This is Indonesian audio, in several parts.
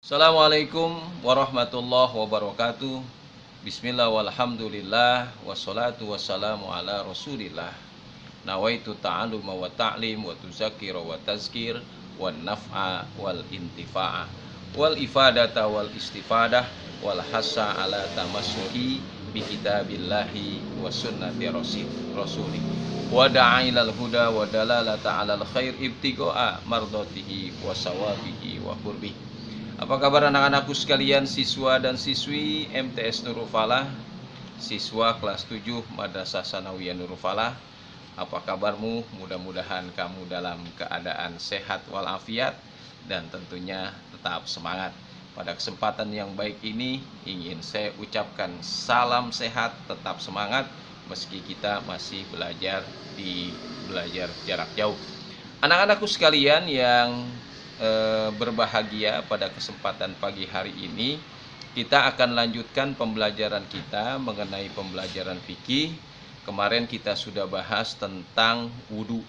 Assalamualaikum warahmatullahi wabarakatuh. Bismillah walhamdulillah wassalatu wassalamu ala rasulillah. Nawaitu ta'aluma wa ta'lim wa tuzakira wa tazkir wa naf'a wal intifa'a wal ifadata wal istifadah wal hassa ala tamassuhi bi kitabillahi wa sunnati rasuli wa da'a ilal huda wa dalalata alal khair ibtigo'a mardatihi wa sawabihi wa qurbihi. Apa kabar anak-anakku sekalian, siswa dan siswi MTS Nurul Falah, siswa kelas 7 Madrasah Sanawiyah Nurul Falah? Apa kabarmu? Mudah-mudahan kamu dalam keadaan sehat walafiat dan tentunya tetap semangat. Pada kesempatan yang baik ini ingin saya ucapkan salam sehat, tetap semangat meski kita masih belajar jarak jauh. Anak-anakku sekalian yang berbahagia, pada kesempatan pagi hari ini kita akan lanjutkan pembelajaran kita mengenai pembelajaran fikih. Kemarin kita sudah bahas tentang wudu.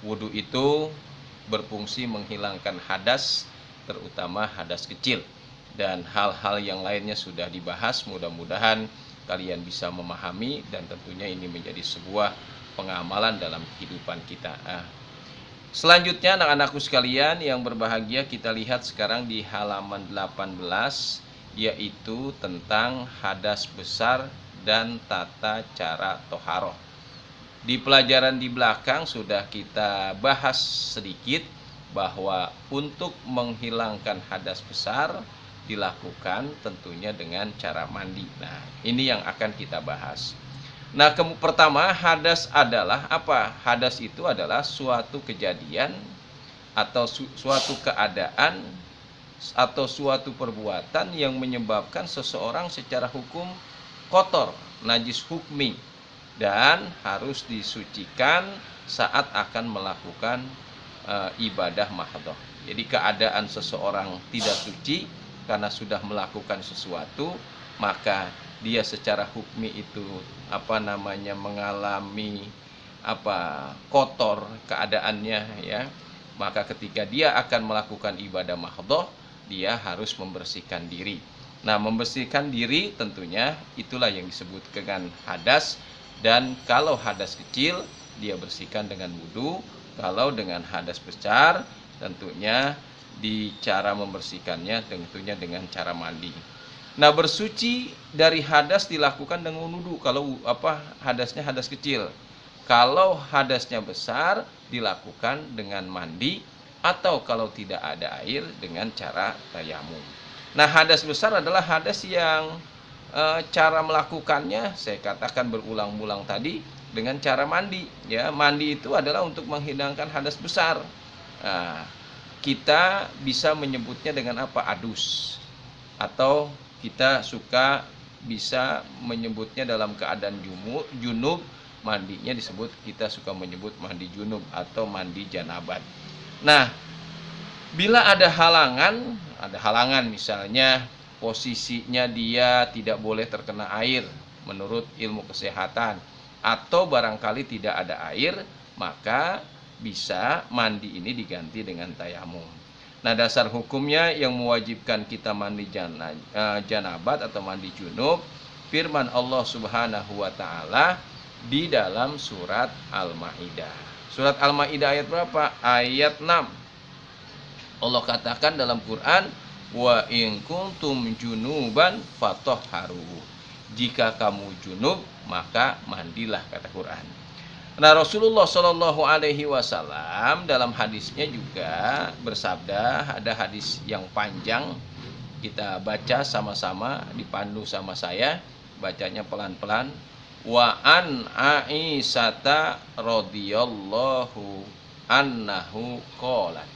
Wudu itu berfungsi menghilangkan hadas, terutama hadas kecil, dan hal-hal yang lainnya sudah dibahas. Mudah-mudahan kalian bisa memahami dan tentunya ini menjadi sebuah pengamalan dalam kehidupan kita. Selanjutnya anak-anakku sekalian yang berbahagia, kita lihat sekarang di halaman 18, yaitu tentang hadas besar dan tata cara toharoh. Di pelajaran di belakang sudah kita bahas sedikit bahwa untuk menghilangkan hadas besar dilakukan tentunya dengan cara mandi. Nah, ini yang akan kita bahas. Nah, pertama, hadas adalah apa? Hadas itu adalah suatu kejadian atau suatu keadaan atau suatu perbuatan yang menyebabkan seseorang secara hukum kotor, najis hukmi, dan harus disucikan saat akan melakukan ibadah mahdhah. Jadi keadaan seseorang tidak suci karena sudah melakukan sesuatu, maka dia secara hukmi itu mengalami kotor keadaannya, ya. Maka ketika dia akan melakukan ibadah mahdhah, dia harus membersihkan diri. Nah, membersihkan diri tentunya itulah yang disebut dengan hadas. Dan kalau hadas kecil dia bersihkan dengan wudu, kalau dengan hadas besar tentunya di cara membersihkannya tentunya dengan cara mandi. Nah, bersuci dari hadas dilakukan dengan wudu kalau hadasnya hadas kecil. Kalau hadasnya besar dilakukan dengan mandi, atau kalau tidak ada air dengan cara tayamum. Nah, hadas besar adalah hadas yang cara melakukannya saya katakan berulang-ulang tadi dengan cara mandi, ya. Mandi itu adalah untuk menghilangkan hadas besar. Nah, kita bisa menyebutnya dengan adus, atau kita bisa menyebutnya dalam keadaan junub, mandinya kita suka menyebut mandi junub atau mandi janabat. Nah, bila ada halangan misalnya posisinya dia tidak boleh terkena air menurut ilmu kesehatan, atau barangkali tidak ada air, maka bisa mandi ini diganti dengan tayamum. Nah, dasar hukumnya yang mewajibkan kita mandi janabat atau mandi junub, firman Allah Subhanahu wa taala di dalam surat Al-Maidah. Surat Al-Maidah ayat berapa? Ayat 6. Allah katakan dalam Quran, wa in kuntum junuban fatahharu. Jika kamu junub, maka mandilah, kata Quran. Nah, Rasulullah Shallallahu Alaihi Wasallam dalam hadisnya juga bersabda, ada hadis yang panjang, kita baca sama-sama, dipandu sama saya, bacanya pelan-pelan. Wa an Aisyata radhiyallahu anhu qalat,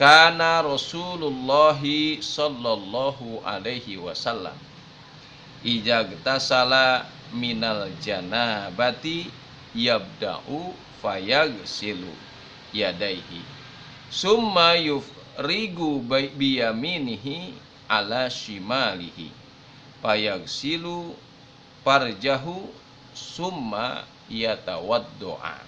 kana Rasulullah Shallallahu Alaihi Wasallam ijagtasala minal janabati yabda'u fayagsilu yadaihi summa yufrigu biyaminihi ala shimalihi fayagsilu farjahu summa yatawaddo'a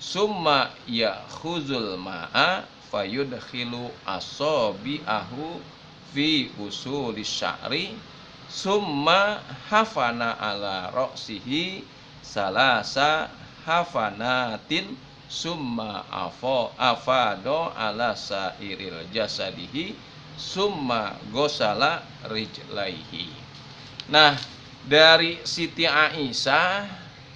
summa yakhuzul ma'a fayudkhilu asabi'ahu fi usulis sya'ri summa hafana ala ra'sihi salasa hafanatin summa afado ala sairil jasadihi summa gosala rijlaihi. Nah, dari Siti Aisyah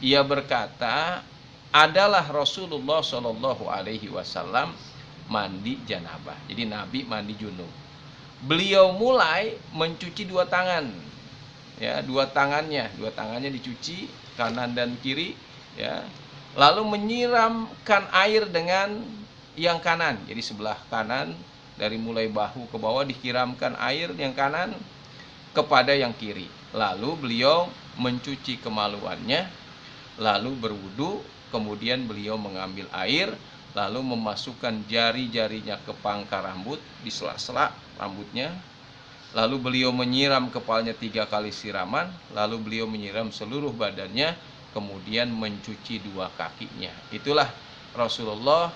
ia berkata, adalah Rasulullah Shallallahu Alaihi Wasallam mandi janabah. Jadi Nabi mandi junub. Beliau mulai mencuci dua tangan, ya, dua tangannya dicuci kanan dan kiri, ya. Lalu menyiramkan air dengan yang kanan. Jadi sebelah kanan dari mulai bahu ke bawah disiramkan air yang kanan kepada yang kiri. Lalu beliau mencuci kemaluannya, lalu berwudu, kemudian beliau mengambil air, lalu memasukkan jari-jarinya ke pangkar rambut, di sela-sela rambutnya. Lalu beliau menyiram kepalanya 3 kali siraman, lalu beliau menyiram seluruh badannya, kemudian mencuci 2 kakinya. Itulah Rasulullah,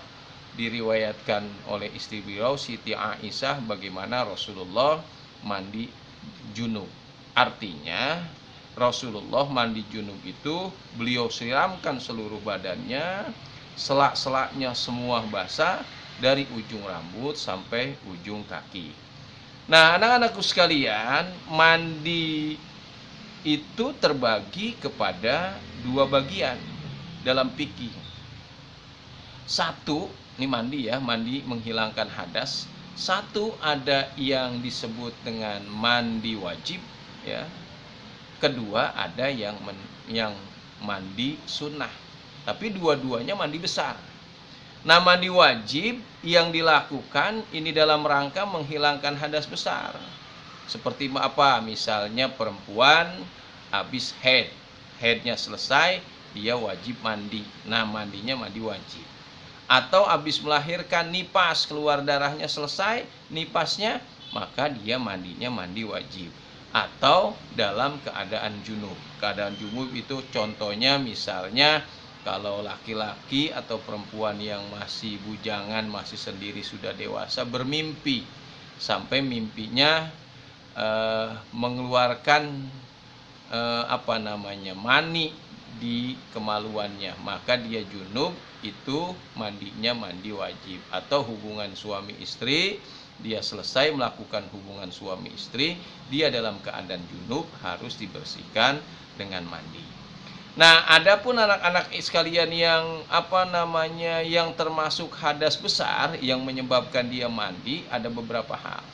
diriwayatkan oleh istri beliau Siti Aisyah bagaimana Rasulullah mandi junub. Artinya Rasulullah mandi junub itu beliau siramkan seluruh badannya, selak-selaknya semua basah dari ujung rambut sampai ujung kaki. Nah, anak-anakku sekalian, mandi itu terbagi kepada 2 bagian dalam fikih. Satu, ini mandi ya, mandi menghilangkan hadas. Satu, ada yang disebut dengan mandi wajib, ya. Kedua, ada yang mandi sunnah. Tapi dua-duanya mandi besar. Nah, mandi wajib yang dilakukan ini dalam rangka menghilangkan hadas besar. Seperti apa? Misalnya perempuan habis haidnya selesai, dia wajib mandi. Nah, mandinya mandi wajib. Atau habis melahirkan nipas, keluar darahnya selesai nipasnya, maka dia mandinya mandi wajib. Atau dalam keadaan junub. Keadaan junub itu contohnya misalnya kalau laki-laki atau perempuan yang masih bujangan, masih sendiri, sudah dewasa, bermimpi sampai mimpinya mengeluarkan mani di kemaluannya, maka dia junub, itu mandinya mandi wajib. Atau hubungan suami istri, dia selesai melakukan hubungan suami istri, dia dalam keadaan junub, harus dibersihkan dengan mandi. Nah, adapun anak-anak sekalian yang yang termasuk hadas besar yang menyebabkan dia mandi, ada beberapa hal.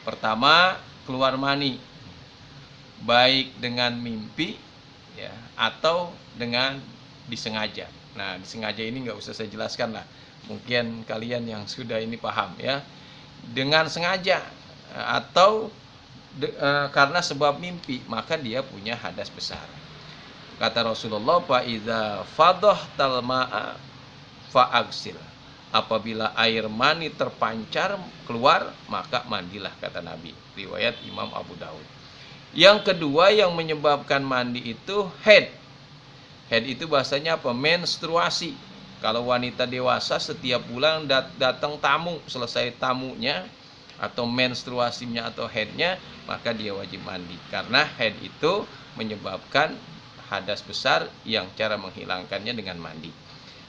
Pertama, keluar mani, baik dengan mimpi, ya, atau dengan disengaja. Nah, disengaja ini nggak usah saya jelaskan lah, mungkin kalian yang sudah ini paham, ya. Dengan sengaja atau karena sebab mimpi, maka dia punya hadas besar. Kata Rasulullah, fa idza fadhtal ma'a fa'agsil. Apabila air mani terpancar keluar, maka mandilah, kata Nabi. Riwayat Imam Abu Daud. Yang kedua yang menyebabkan mandi itu haid. Haid itu bahasanya apa? Menstruasi. Kalau wanita dewasa setiap bulan datang tamu, selesai tamunya atau menstruasinya atau haidnya, maka dia wajib mandi. Karena haid itu menyebabkan hadas besar yang cara menghilangkannya dengan mandi.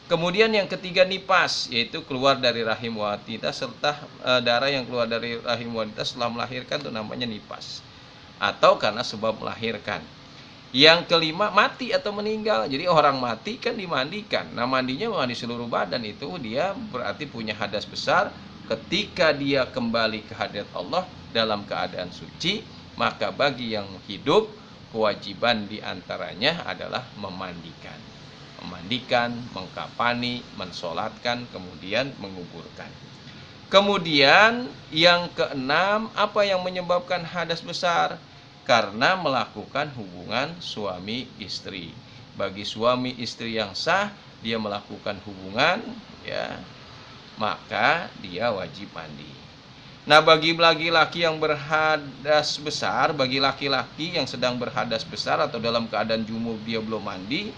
Kemudian yang ketiga nipas, yaitu keluar dari rahim wanita serta darah yang keluar dari rahim wanita setelah melahirkan, itu namanya nipas. Atau karena sebab melahirkan. Yang kelima, mati atau meninggal. Jadi orang mati kan dimandikan. Nah, mandinya mandi seluruh badan, itu dia berarti punya hadas besar. Ketika dia kembali ke hadirat Allah dalam keadaan suci, maka bagi yang hidup kewajiban diantaranya adalah memandikan, mengkafani, mensolatkan, kemudian menguburkan. Kemudian yang keenam, apa yang menyebabkan hadas besar? Karena melakukan hubungan suami istri. Bagi suami istri yang sah, dia melakukan hubungan, ya, maka dia wajib mandi. Nah, bagi laki-laki yang berhadas besar, bagi laki-laki yang sedang berhadas besar atau dalam keadaan junub dia belum mandi,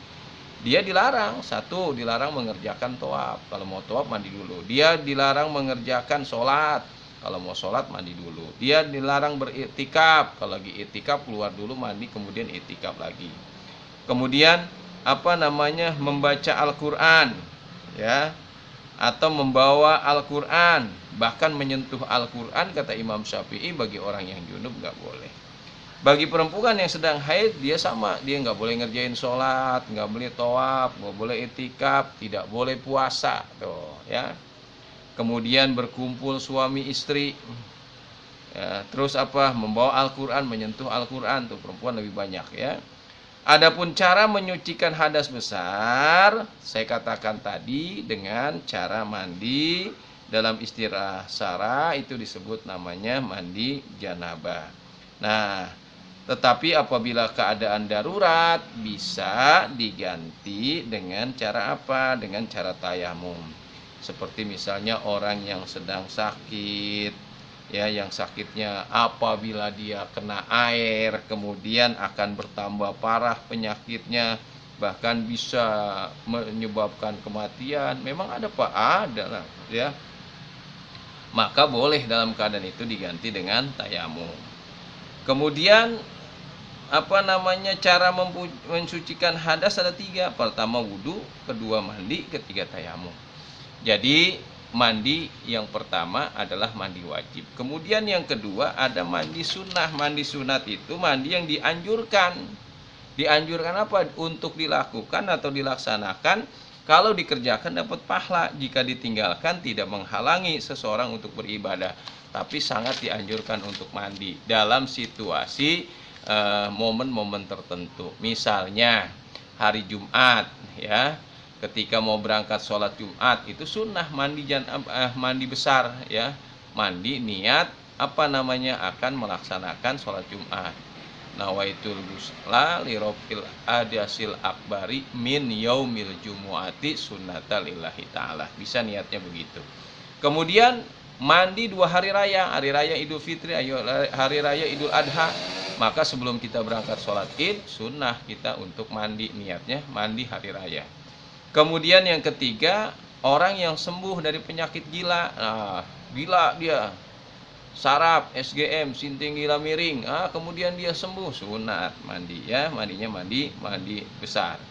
dia dilarang, satu, dilarang mengerjakan tawaf. Kalau mau tawaf mandi dulu. Dia dilarang mengerjakan sholat. Kalau mau sholat mandi dulu. Dia dilarang beriktikaf. Kalau lagi iktikaf keluar dulu mandi kemudian iktikaf lagi. Kemudian membaca Al-Qur'an, ya, atau membawa Al-Qur'an, bahkan menyentuh Al-Qur'an kata Imam Syafi'i bagi orang yang junub nggak boleh. Bagi perempuan yang sedang haid, dia sama, dia nggak boleh ngerjain sholat, nggak boleh tawaf, nggak boleh itikaf, tidak boleh puasa, tuh, ya. Kemudian berkumpul suami istri, ya, terus membawa Al-Qur'an, menyentuh Al-Qur'an, tuh perempuan lebih banyak, ya. Adapun cara menyucikan hadas besar, saya katakan tadi dengan cara mandi dalam istilah syara itu disebut namanya mandi janabah. Nah, tetapi apabila keadaan darurat bisa diganti dengan cara apa? Dengan cara tayamum. Seperti misalnya orang yang sedang sakit, ya, yang sakitnya apabila dia kena air kemudian akan bertambah parah penyakitnya, bahkan bisa menyebabkan kematian. Memang ada Pak? Ada lah, ya. Maka boleh dalam keadaan itu diganti dengan tayamum. Kemudian cara mensucikan hadas ada 3. Pertama wudhu, kedua mandi, ketiga tayamum. Jadi mandi yang pertama adalah mandi wajib. Kemudian yang kedua ada mandi sunnah. Mandi sunat itu mandi yang dianjurkan. Dianjurkan apa? Untuk dilakukan atau dilaksanakan. Kalau dikerjakan dapat pahala, jika ditinggalkan tidak menghalangi seseorang untuk beribadah. Tapi sangat dianjurkan untuk mandi dalam situasi momen-momen tertentu. Misalnya hari Jumat, ya, ketika mau berangkat sholat Jumat itu sunnah mandi besar, ya, mandi niat akan melaksanakan sholat Jumat. Nawaitul ghusla lirofil adasil akbari min yaumil jumu'ati sunnata lillahi ta'ala. Bisa niatnya begitu. Kemudian mandi 2 hari raya Idul Fitri, hari raya Idul Adha. Maka sebelum kita berangkat sholat id, sunnah kita untuk mandi, niatnya mandi hari raya. Kemudian yang ketiga, orang yang sembuh dari penyakit gila. Nah, gila dia, saraf, SGM, sinting gila miring. Kemudian dia sembuh, sunat mandi, ya, mandinya mandi besar.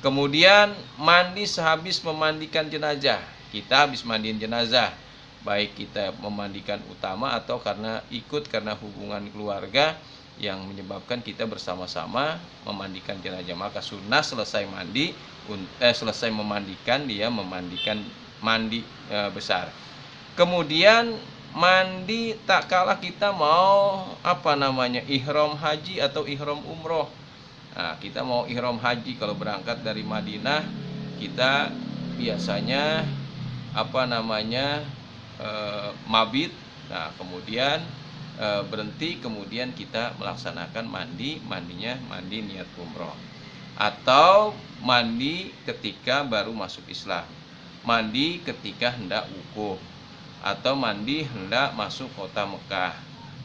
Kemudian mandi sehabis memandikan jenazah. Kita habis mandiin jenazah, baik kita memandikan utama atau karena hubungan keluarga yang menyebabkan kita bersama-sama memandikan jenazah. Maka sunnah selesai memandikan, dia memandikan mandi besar. Kemudian mandi tak kalah kita mau ihram haji atau ihram umroh. Nah, kita mau ihram haji, kalau berangkat dari Madinah kita biasanya mabit. Nah, kemudian berhenti, kemudian kita melaksanakan mandinya mandi niat umroh, atau mandi ketika baru masuk Islam, mandi ketika hendak wukuf, atau mandi hendak masuk kota Mekah,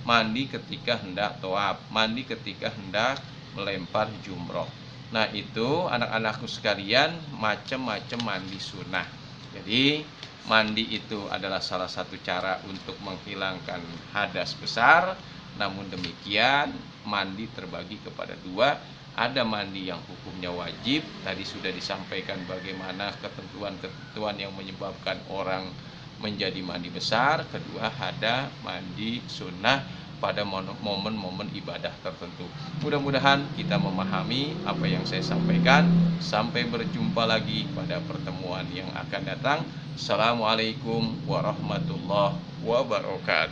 mandi ketika hendak tawaf, mandi ketika hendak melempar jumroh. Nah, itu anak-anakku sekalian, macam-macam mandi sunnah. Jadi mandi itu adalah salah satu cara untuk menghilangkan hadas besar. Namun demikian, mandi terbagi kepada 2. Ada mandi yang hukumnya wajib, tadi sudah disampaikan bagaimana ketentuan-ketentuan yang menyebabkan orang menjadi mandi besar. Kedua, ada mandi sunnah pada momen-momen ibadah tertentu. Mudah-mudahan kita memahami apa yang saya sampaikan. Sampai berjumpa lagi pada pertemuan yang akan datang. Assalamualaikum warahmatullahi wabarakatuh.